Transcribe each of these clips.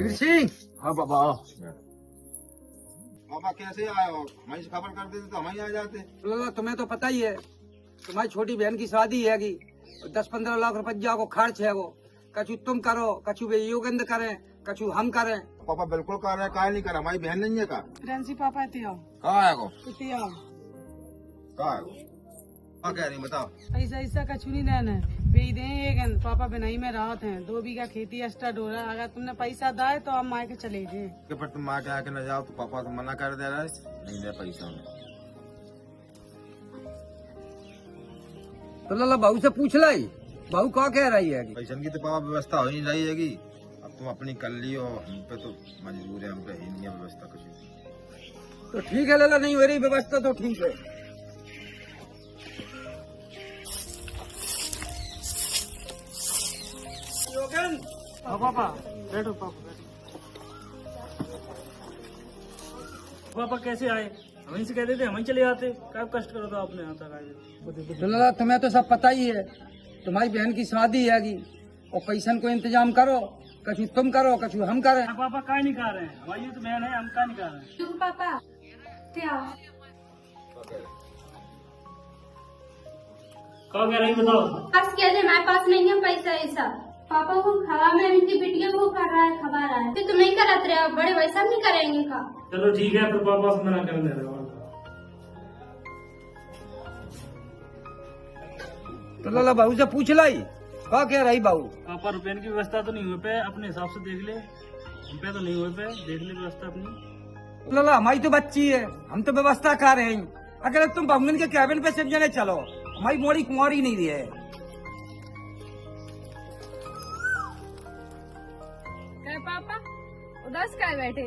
वीर सिंह। हाँ बाबा। पापा कैसे आए हो? हमें खबर कर देते तो हम ही आ जाते। लाला तुम्हें तो पता ही है, तुम्हारी छोटी बहन की शादी है कि 10-15 लाख रुपया को खर्च है वो। कछु तुम करो, कछु वे योगेंद्र करें, कछु हम करें। पापा बिल्कुल कर रहे हैं, काहे नहीं कर? हमारी बहन नहीं है का? फ्रेंसी पापा इतने आओ, कहाँ है को? इतने आओ। कहाँ है को? क्या कह रही बताओ? ऐसा ऐसा कछु नहीं देना है, बेच दें एक पापा बिनाई में राहत हैं, 2 बीघा खेती एक्स्ट्रा डोरा। अगर तुमने पैसा दाए तो हम माँ के चले गए। कि पर तुम माँ के आके न जाओ तो पापा तो मना कर दे रहा है, नहीं दे पैसा में। तो लाला बहू से पूछ लाई, बहू क्या कह रही है? पैसा की तो पापा व्यवस्था हो ही नहीं रहेगी। अब तुम अपनी कर लियो, हम पे तो मजबूर है, हम पे ही नहीं है व्यवस्था कुछ। तो ठीक है लाला, नहीं हो रही व्यवस्था तो ठीक है। हाँ पापा, बैठो पापा बैठो। पापा कैसे आए? हम से कहते थे हम ही चले आते, क्या कष्ट करो तो आपने यहाँ तक आए। तो लाला तुम्हें तो सब पता ही है, तुम्हारी बहन की शादी है कि और पैसन को इंतजाम करो, कछु तुम करो कछु हम करें। पापा काय नहीं कर रहे हैं, हमारी तो बहन है, हम क्या नहीं कर रहे हैं। क्यों पापा? क्या कह रही बताओ। बस कह दे हमारे पास नहीं है पैसा ऐसा। पापा वो खवा में उनकी बिटिया वो कर रहा है, खबर रहा है। तो तुम नहीं कराते रहे, बड़े वैसा नहीं करेंगे का? चलो ठीक है, फिर पापा से मना कर दे रहे हो। तो लाला बहू से पूछ लाई, क्या कह रही बहू? पापा रुपये की व्यवस्था तो नहीं हुई पे, अपने हिसाब से देख ले। हम पे तो नहीं हुई पे, देख ले व्यवस्था अपनी। लाला हमारी तो बच्ची है, हम तो व्यवस्था कर रहे हैं। अगर तुम बहून के कैबिन पे सिर्फ जने चलो, हमारी मोड़ी कुंवारी नहीं है। पापा उदास काय बैठे?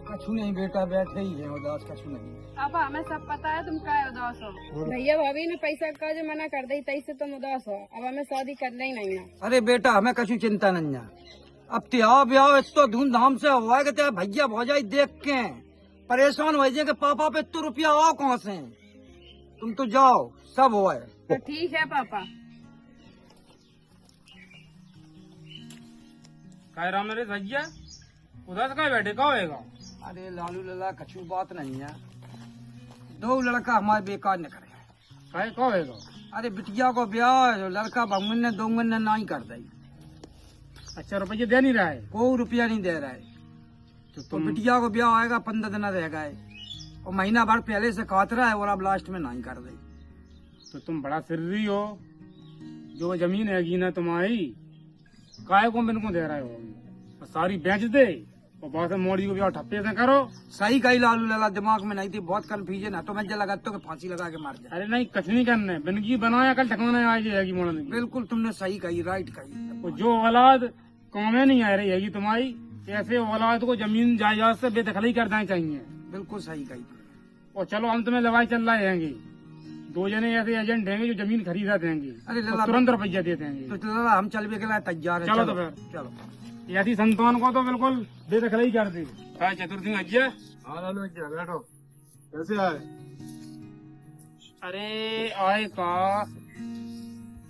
कछु नहीं बेटा, बैठे ही है उदास, कछु नहीं। पापा हमें सब पता है तुम काय उदास हो। भैया भाभी ने पैसा का जो मना कर दी, तई से तुम उदास हो। अब हमें शादी करना ही नहीं है। अरे बेटा हमें कछु चिंता नहीं है। अब त्योहार ब्याह इतना धूमधाम से हुआ है कि तेरा भैया भौजाई देख के परेशान हो जाए कि पापा पे इतना रुपया आओ कहाँ से। तुम तो जाओ, सब हुआ है। तो ठीक है पापा। काय राम नरेश भैया उधर से काय बैठे, कहाँ होएगा? अरे लालू लाला कछु बात नहीं है, 2 लड़का हमारे बेकार न करे। काय कहाँ होएगा? अरे बिटिया को ब्याह लड़का बंगन ने दोंगन ने नहीं कर दी। अच्छा रुपये दे नहीं रहा है? कोई रुपया नहीं दे रहा है। तो बिटिया को ब्याह आएगा, 15 दिन रह गए और महीना भर पहले से काट रहा है और अब लास्ट में नहीं कर दी। तो तुम बड़ा सिर्री हो, जो जमीन हैगी ना तुम्हारी, काय को बिन को दे रहे हो? सारी बेच दे और बहुत मोड़ी को भी ठप्पे से करो। सही कही लालू लाला, दिमाग में नहीं थी, बहुत कंफ्यूजन है। तो मैं लगा तो फांसी लगा के मार जाए। अरे नहीं, कुछ नहीं करना है, बिनगी बनाया कल ठकाना आ जाएगी मोड़ में। बिल्कुल तुमने सही कही, राइट कही। और जो औलाद काम में नहीं आ रही हैगी तुम्हारी, ऐसे औलाद को जमीन जायदाद से बेदखली कर देना चाहिए। बिल्कुल सही कही। और चलो हम तुम्हें लवाई चल रहे हैंगे, 2 जने ऐसे एजेंट देंगे जो जमीन खरीदा देंगे। अरे और तुरंत रुपया दे देंगे। तो लाला हम चल भी के लिए तैयार है। चलो तो फिर चलो। ऐसी संतान को तो बिल्कुल बेदखली कर दी। चतुर्थी अज्ञा बैठो। कैसे आए? अरे आए का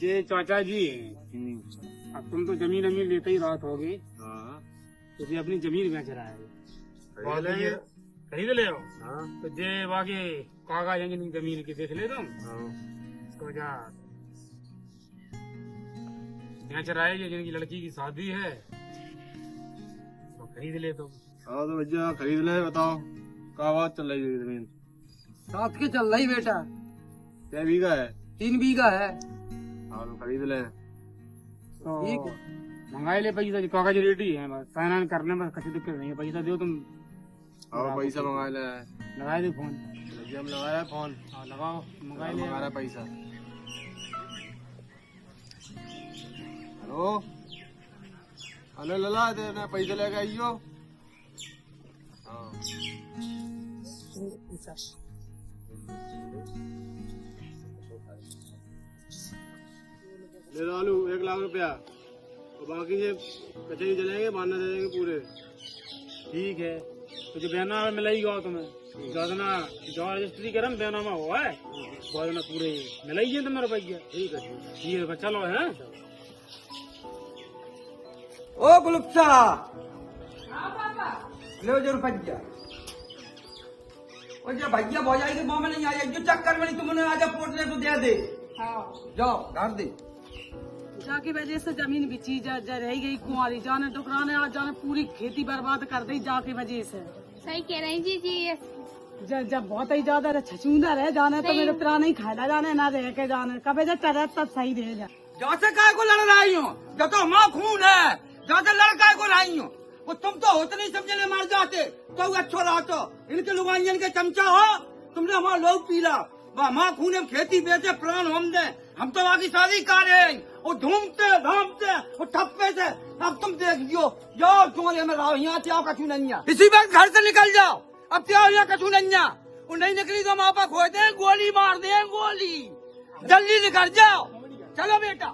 ये चाचा जी हैं। अब तुम तो जमीन अमीन लेते ही रात होगी, तो ये अपनी जमीन बेच रहा है। खरीद ले हो? तो जे बाकी कागज हैं जमीन की देख ले तुम। तो जा बेच रहा है, ये जिनकी लड़की की शादी है तो खरीद ले तुम। हाँ तो भैया खरीद ले, बताओ क्या बात चल रही है? जमीन साथ के चल रही बेटा, 6 बीघा है। 3 बीघा है। हाँ तो खरीद ले। तो ठीक है, मंगाई ले पैसा, कागज रेडी है, बस साइन करने में कुछ दिक्कत नहीं है। पैसा दो तुम। और पैसा मंगा ले। लगा दे फोन। भैया हम लगाया फोन। हाँ लगाओ, मंगाई ले। मंगा रहा पैसा। हेलो हेलो लाला, देना पैसा लेके आइयो। हाँ ले लालू 1 लाख रुपया, और बाकी से कचहरी चलेंगे, मानना दे देंगे पूरे। ठीक है, तो जो बयाना मिलेगा तुम्हें, जो रजिस्ट्री करम बयाना में हुआ है, बहुत पूरे मिलेगी तुम्हें रुपया। ठीक है। ठीक है, चलो है। ओ गुलुप्सा, ले जो रुपया और जो भैया भौजाई के माँ में नहीं आया जो चक्कर में तुमने आजा पोटने तो दे दे। हाँ जाओ घर दे। जाके वजह से जमीन बिची जा रह गई कुंवारी, जाने डुकराने आज जाने पूरी खेती बर्बाद कर दी जाके वजह से। सही कह रही जी जी ये जब बहुत ही ज्यादा छछूंदा रह जाने तो मेरे पिता नहीं खाया जाने ना रह के जाने कभी जब चढ़े तब सही रह जा। जैसे काय को लड़ रही हूँ जब तो माँ खून है जैसे लड़का को रही हूँ वो तुम तो होते नहीं समझने मर जाते तो अच्छा रहा तो इनके लुगाइयन के चमचा हो तुमने हमारा लोग पीला माँ खून हम खेती बेचे प्राण हम दे हम तो बाकी सारी कार्य वो धूमते धामते वो ठप्पे से अब तुम देख लियो जाओ चोरे में रहो यहाँ से आओ कछू नहीं इसी वक्त घर से निकल जाओ अब क्या यहाँ कछू नहीं वो नहीं निकली तो मापा खो दे गोली मार दे गोली जल्दी निकल जाओ चलो बेटा।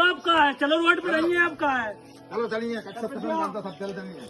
आपका है, चलो रोड पे रहिए, आपका है। चलो चलिए सब चलिए।